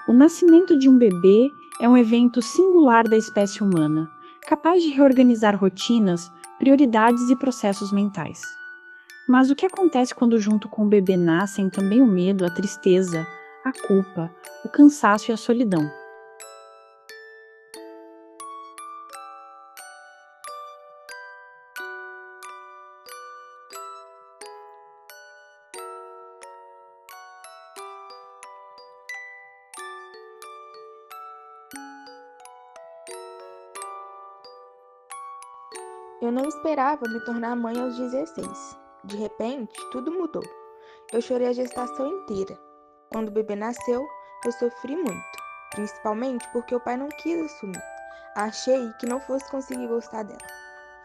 O nascimento de um bebê é um evento singular da espécie humana, capaz de reorganizar rotinas, prioridades e processos mentais. Mas o que acontece quando junto com o bebê nascem também o medo, a tristeza, a culpa, o cansaço e a solidão? Eu não esperava me tornar mãe aos 16. De repente, tudo mudou. Eu chorei a gestação inteira. Quando o bebê nasceu, eu sofri muito, principalmente porque o pai não quis assumir. Achei que não fosse conseguir gostar dela.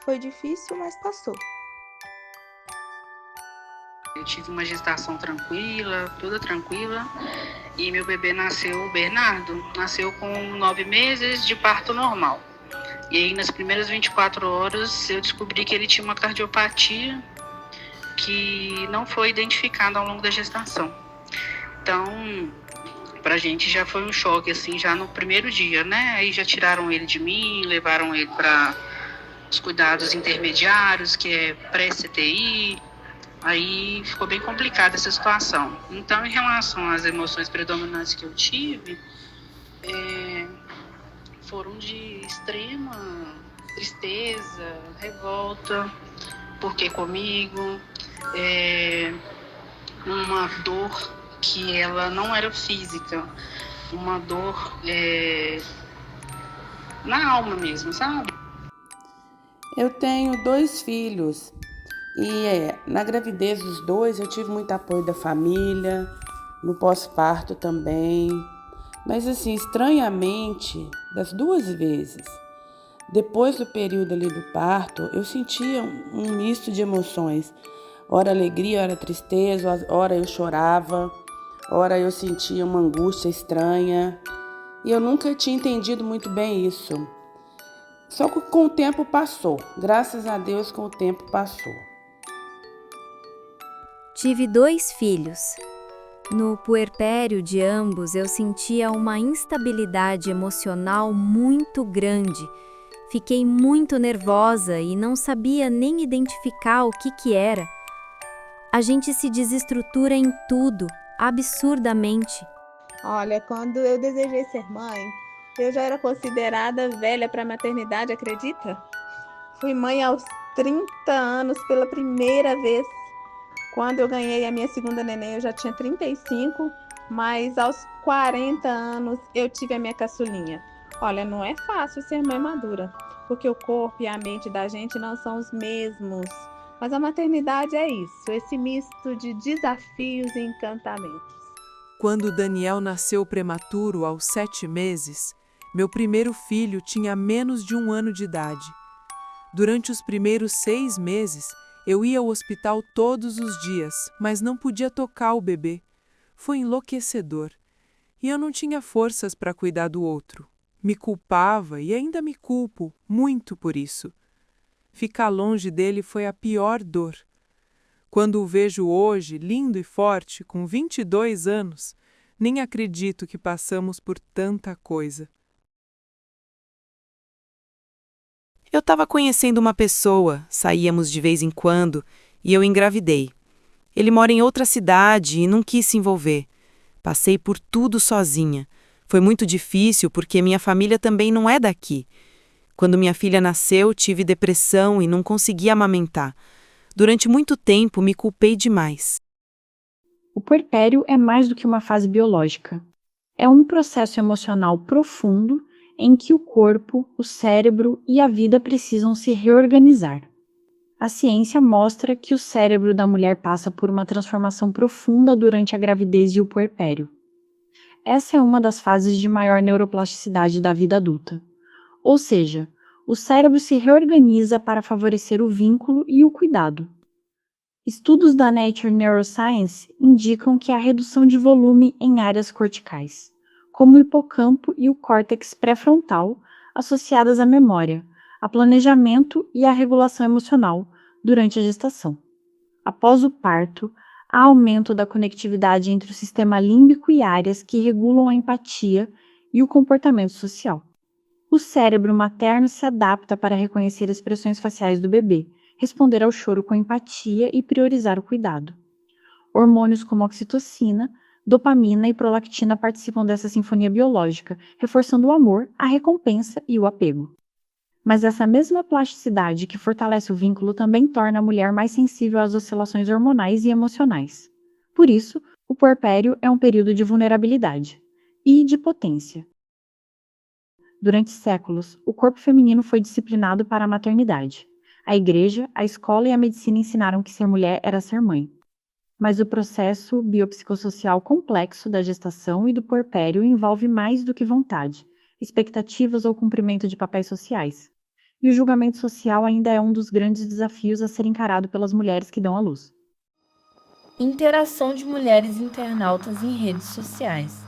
Foi difícil, mas passou. Eu tive uma gestação tranquila, toda tranquila, e meu bebê nasceu, o Bernardo, nasceu com 9 meses de parto normal. E aí, nas primeiras 24 horas, eu descobri que ele tinha uma cardiopatia que não foi identificada ao longo da gestação. Então, pra gente já foi um choque, assim, já no primeiro dia, né? Aí já tiraram ele de mim, levaram ele para os cuidados intermediários, que é pré-CTI. Aí ficou bem complicada essa situação. Então, em relação às emoções predominantes que eu tive, foram de extrema tristeza, revolta, porque comigo, uma dor que ela não era física, uma dor na alma mesmo, sabe? Eu tenho 2 filhos e na gravidez dos dois eu tive muito apoio da família, no pós-parto também. Mas assim, estranhamente, das 2 vezes, depois do período ali do parto, eu sentia um misto de emoções. Ora alegria, ora tristeza, ora eu chorava, ora eu sentia uma angústia estranha. E eu nunca tinha entendido muito bem isso. Só que com o tempo passou. Graças a Deus, com o tempo passou. Tive 2 filhos. No puerpério de ambos, eu sentia uma instabilidade emocional muito grande. Fiquei muito nervosa e não sabia nem identificar o que era. A gente se desestrutura em tudo, absurdamente. Olha, quando eu desejei ser mãe, eu já era considerada velha para a maternidade, acredita? Fui mãe aos 30 anos pela primeira vez. Quando eu ganhei a minha segunda neném, eu já tinha 35, mas aos 40 anos eu tive a minha caçulinha. Olha, não é fácil ser mãe madura, porque o corpo e a mente da gente não são os mesmos. Mas a maternidade é isso, esse misto de desafios e encantamentos. Quando Daniel nasceu prematuro aos 7 meses, meu primeiro filho tinha menos de 1 ano de idade. Durante os primeiros 6 meses, eu ia ao hospital todos os dias, mas não podia tocar o bebê. Foi enlouquecedor. E eu não tinha forças para cuidar do outro. Me culpava e ainda me culpo muito por isso. Ficar longe dele foi a pior dor. Quando o vejo hoje, lindo e forte, com 22 anos, nem acredito que passamos por tanta coisa. Eu estava conhecendo uma pessoa, saíamos de vez em quando, e eu engravidei. Ele mora em outra cidade e não quis se envolver. Passei por tudo sozinha. Foi muito difícil porque minha família também não é daqui. Quando minha filha nasceu, tive depressão e não conseguia amamentar. Durante muito tempo, me culpei demais. O puerpério é mais do que uma fase biológica. É um processo emocional profundo em que o corpo, o cérebro e a vida precisam se reorganizar. A ciência mostra que o cérebro da mulher passa por uma transformação profunda durante a gravidez e o puerpério. Essa é uma das fases de maior neuroplasticidade da vida adulta. Ou seja, o cérebro se reorganiza para favorecer o vínculo e o cuidado. Estudos da Nature Neuroscience indicam que há redução de volume em áreas corticais, como o hipocampo e o córtex pré-frontal, associadas à memória, a planejamento e à regulação emocional durante a gestação. Após o parto, há aumento da conectividade entre o sistema límbico e áreas que regulam a empatia e o comportamento social. O cérebro materno se adapta para reconhecer expressões faciais do bebê, responder ao choro com empatia e priorizar o cuidado. Hormônios como oxitocina, dopamina e prolactina participam dessa sinfonia biológica, reforçando o amor, a recompensa e o apego. Mas essa mesma plasticidade que fortalece o vínculo também torna a mulher mais sensível às oscilações hormonais e emocionais. Por isso, o puerpério é um período de vulnerabilidade e de potência. Durante séculos, o corpo feminino foi disciplinado para a maternidade. A igreja, a escola e a medicina ensinaram que ser mulher era ser mãe. Mas o processo biopsicossocial complexo da gestação e do puerpério envolve mais do que vontade, expectativas ou cumprimento de papéis sociais. E o julgamento social ainda é um dos grandes desafios a ser encarado pelas mulheres que dão à luz. Interação de mulheres internautas em redes sociais.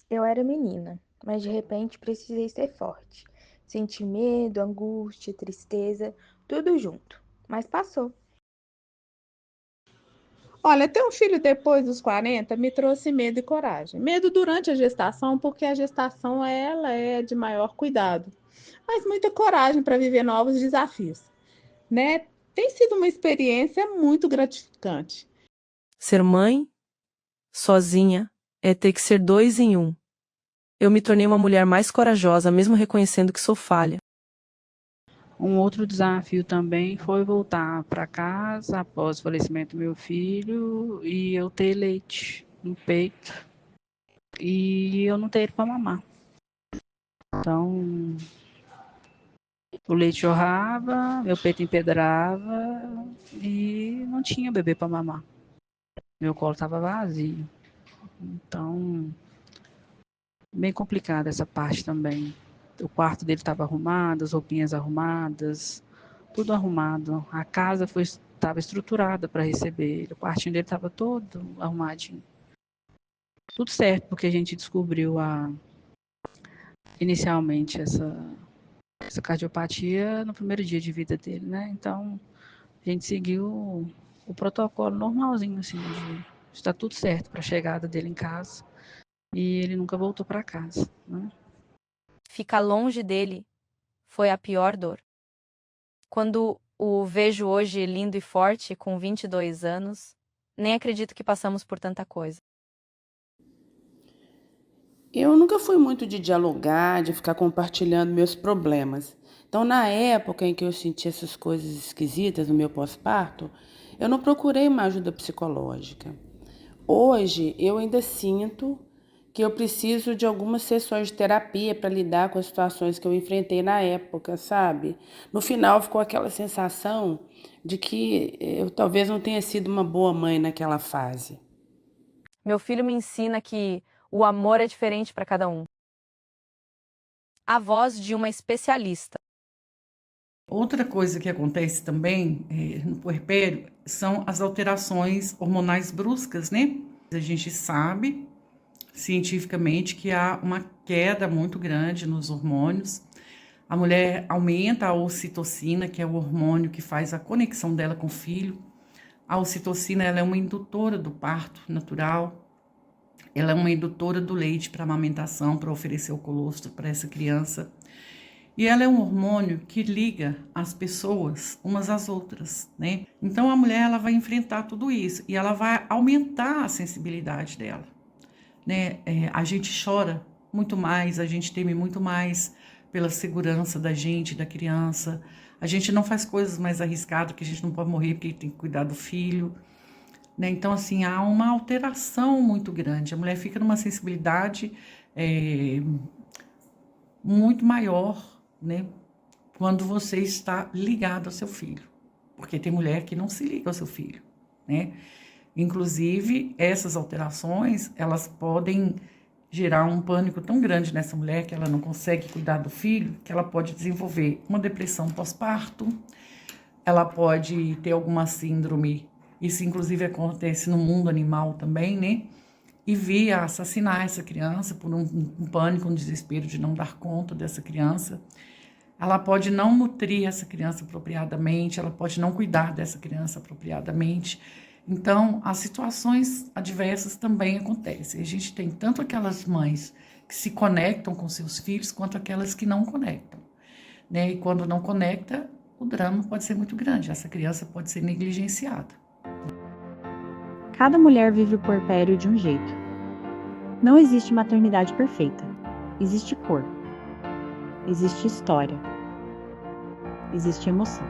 Eu era menina, mas de repente precisei ser forte. Senti medo, angústia, tristeza, tudo junto. Mas passou. Olha, ter um filho depois dos 40 me trouxe medo e coragem. Medo durante a gestação, porque a gestação ela é de maior cuidado, mas muita coragem para viver novos desafios, né? Tem sido uma experiência muito gratificante. Ser mãe, sozinha, é ter que ser 2 em 1. Eu me tornei uma mulher mais corajosa, mesmo reconhecendo que sou falha. Um outro desafio também foi voltar para casa após o falecimento do meu filho e eu ter leite no peito e eu não ter ele para mamar. Então, o leite jorrava, meu peito empedrava e não tinha bebê para mamar. Meu colo estava vazio. Então, bem complicada essa parte também. O quarto dele estava arrumado, as roupinhas arrumadas, tudo arrumado. A casa estava estruturada para receber ele. O quartinho dele estava todo arrumadinho. Tudo certo, porque a gente descobriu inicialmente essa cardiopatia no primeiro dia de vida dele, né? Então, a gente seguiu o protocolo normalzinho, assim, de está tudo certo para a chegada dele em casa. E ele nunca voltou para casa, né? Ficar longe dele foi a pior dor. Quando o vejo hoje lindo e forte, com 22 anos, nem acredito que passamos por tanta coisa. Eu nunca fui muito de dialogar, de ficar compartilhando meus problemas. Então, na época em que eu senti essas coisas esquisitas no meu pós-parto, eu não procurei uma ajuda psicológica. Hoje, eu ainda sinto que eu preciso de algumas sessões de terapia para lidar com as situações que eu enfrentei na época, sabe? No final, ficou aquela sensação de que eu talvez não tenha sido uma boa mãe naquela fase. Meu filho me ensina que o amor é diferente para cada um. A voz de uma especialista. Outra coisa que acontece também no puerpério são as alterações hormonais bruscas, né? A gente sabe cientificamente que há uma queda muito grande nos hormônios. A mulher aumenta a ocitocina, que é o hormônio que faz a conexão dela com o filho. A ocitocina ela é uma indutora do parto natural. Ela é uma indutora do leite para amamentação, para oferecer o colostro para essa criança. E ela é um hormônio que liga as pessoas umas às outras, né? Então a mulher ela vai enfrentar tudo isso e ela vai aumentar a sensibilidade dela, né? A gente chora muito mais, a gente teme muito mais pela segurança da gente, da criança. A gente não faz coisas mais arriscadas, que a gente não pode morrer porque tem que cuidar do filho, né? Então, assim, há uma alteração muito grande. A mulher fica numa sensibilidade muito maior, né? Quando você está ligado ao seu filho. Porque tem mulher que não se liga ao seu filho, né? Inclusive, essas alterações, elas podem gerar um pânico tão grande nessa mulher que ela não consegue cuidar do filho, que ela pode desenvolver uma depressão pós-parto, ela pode ter alguma síndrome, isso inclusive acontece no mundo animal também, né? E vir a assassinar essa criança por um pânico, um desespero de não dar conta dessa criança. Ela pode não nutrir essa criança apropriadamente, ela pode não cuidar dessa criança apropriadamente. Então, as situações adversas também acontecem. A gente tem tanto aquelas mães que se conectam com seus filhos, quanto aquelas que não conectam, né? E quando não conecta, o drama pode ser muito grande. Essa criança pode ser negligenciada. Cada mulher vive o puerpério de um jeito. Não existe maternidade perfeita. Existe corpo. Existe história. Existe emoção.